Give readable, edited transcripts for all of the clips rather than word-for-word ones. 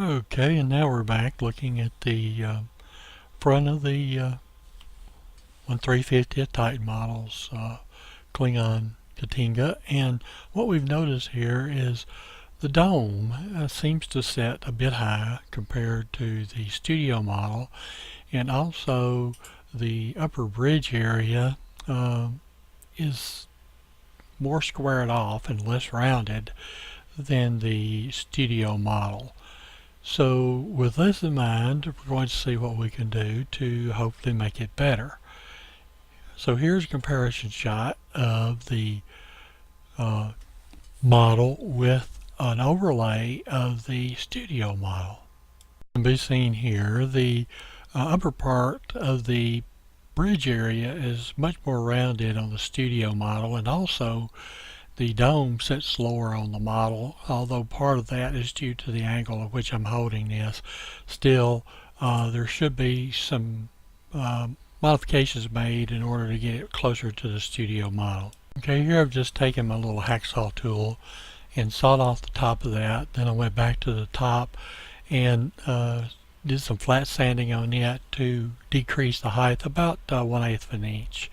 Okay, and now we're back looking at the front of the 1350th Titan models, Klingon Ktinga, and what we've noticed here is the dome seems to set a bit high compared to the studio model, and also the upper bridge area is more squared off and less rounded than the studio model. So with this in mind, we're going to see what we can do to hopefully make it better. So here's a comparison shot of the model with an overlay of the studio model. Can be seen here, the upper part of the bridge area is much more rounded on the studio model, and also the dome sits lower on the model, although part of that is due to the angle at which I'm holding this. Still, there should be some modifications made in order to get it closer to the studio model. Okay, here I've just taken my little hacksaw tool and sawed off the top of that. Then I went back to the top and did some flat sanding on it to decrease the height about 1/8 of an inch.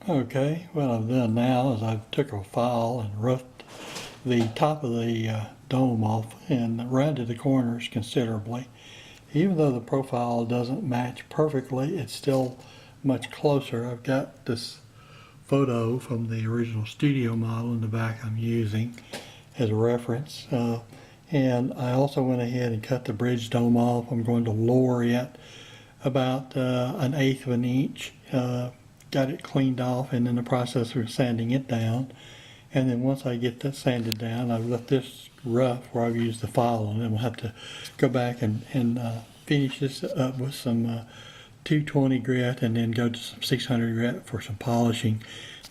Okay, what I've done now is I've took a file and roughed the top of the dome off and rounded the corners considerably. Even though the profile doesn't match perfectly, it's still much closer. I've got this photo from the original studio model in the back I'm using as a reference. And I also went ahead and cut the bridge dome off. I'm going to lower it about 1/8 of an inch. Got it cleaned off and in the process of sanding it down. And then once I get that sanded down, I've left this rough where I've used the file on it. We'll have to go back and finish this up with some 220 grit and then go to some 600 grit for some polishing.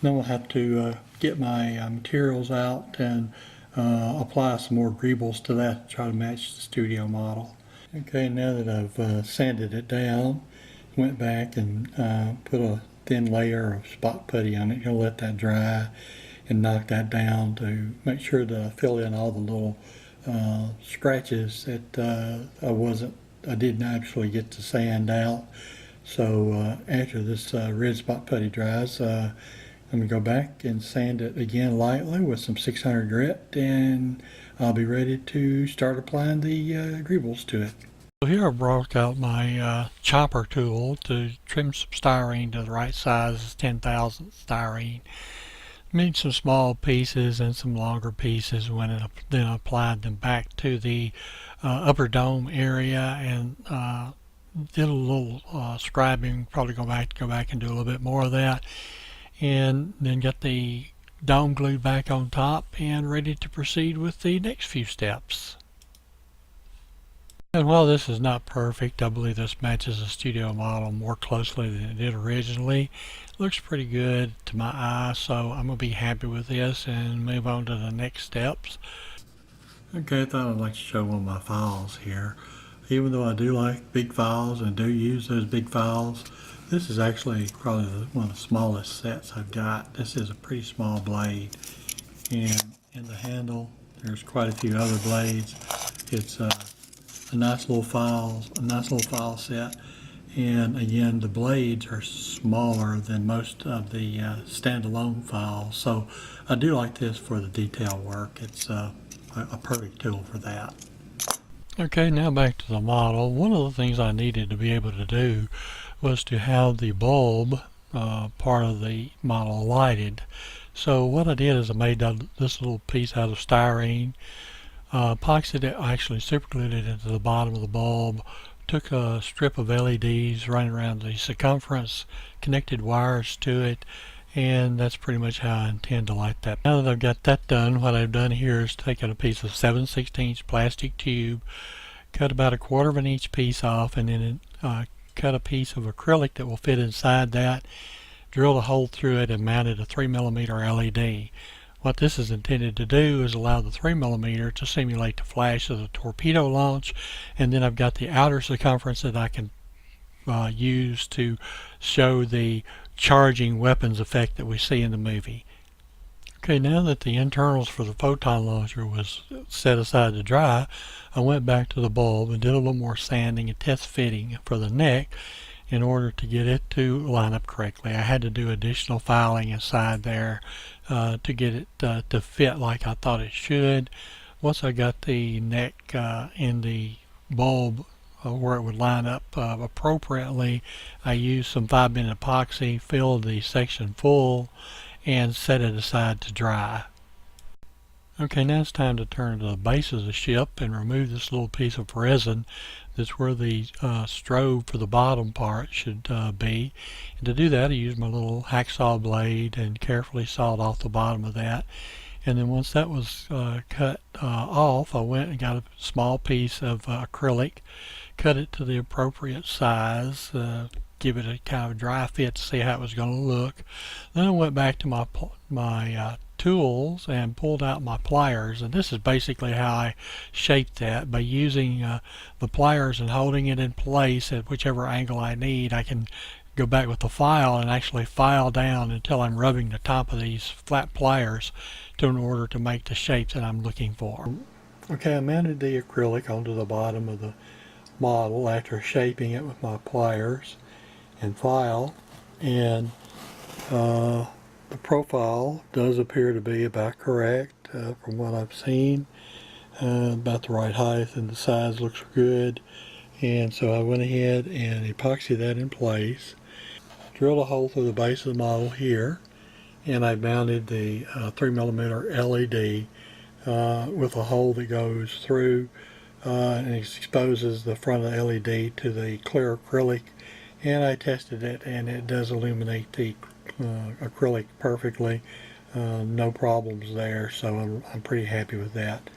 Then we'll have to get my materials out and apply some more greebles to that to try to match the studio model. Okay, now that I've sanded it down, went back and put a thin layer of spot putty on it. You'll let that dry and knock that down to make sure that I fill in all the little scratches that I didn't actually get to sand out. So after this red spot putty dries, I'm going to go back and sand it again lightly with some 600 grit, and I'll be ready to start applying the greebles to it. So here I brought out my chopper tool to trim some styrene to the right size, 10,000 styrene. Made some small pieces and some longer pieces then applied them back to the upper dome area and did a little scribing. Probably go back and do a little bit more of that, and then get the dome glued back on top and ready to proceed with the next few steps. And while this is not perfect, I believe this matches the studio model more closely than it did originally. It looks pretty good to my eye, so I'm going to be happy with this and move on to the next steps. Okay, I thought I'd like to show one of my files here. Even though I do like big files and do use those big files, this is actually probably one of the smallest sets I've got. This is a pretty small blade, and in the handle there's quite a few other blades. It's a nice little file set, and again the blades are smaller than most of the standalone files, so I do like this for the detail work. It's a perfect tool for that. Okay, now back to the model. One of the things I needed to be able to do was to have the bulb part of the model lighted. So what I did is I made this little piece out of styrene, epoxied it, actually superglued it into the bottom of the bulb, took a strip of LEDs running around the circumference, connected wires to it, and that's pretty much how I intend to light that. Now that I've got that done, what I've done here is taken a piece of 7/16 plastic tube, cut about 1/4 of an inch piece off, and then cut a piece of acrylic that will fit inside that, drilled a hole through it, and mounted a 3mm LED. What this is intended to do is allow the 3mm to simulate the flash of the torpedo launch, and then I've got the outer circumference that I can use to show the charging weapons effect that we see in the movie. Okay, now that the internals for the photon launcher was set aside to dry, I went back to the bulb and did a little more sanding and test fitting for the neck in order to get it to line up correctly. I had to do additional filing inside there to get it to fit like I thought it should. Once I got the neck in the bulb where it would line up appropriately, I used some 5-minute epoxy, filled the section full, and set it aside to dry. Okay, now it's time to turn to the base of the ship and remove this little piece of resin. That's where the strobe for the bottom part should be. And to do that, I used my little hacksaw blade and carefully sawed off the bottom of that. And then once that was cut off, I went and got a small piece of acrylic, cut it to the appropriate size, give it a kind of dry fit to see how it was going to look. Then I went back to my tools and pulled out my pliers, and this is basically how I shaped that. By using the pliers and holding it in place at whichever angle I need, I can go back with the file and actually file down until I'm rubbing the top of these flat pliers in order to make the shape that I'm looking for. Okay, I mounted the acrylic onto the bottom of the model after shaping it with my pliers and file, and the profile does appear to be about correct from what I've seen, about the right height, and the size looks good. And so I went ahead and epoxied that in place, drilled a hole through the base of the model here, and I mounted the 3mm LED with a hole that goes through and exposes the front of the LED to the clear acrylic, and I tested it, and it does illuminate the acrylic perfectly. No problems there, so I'm pretty happy with that.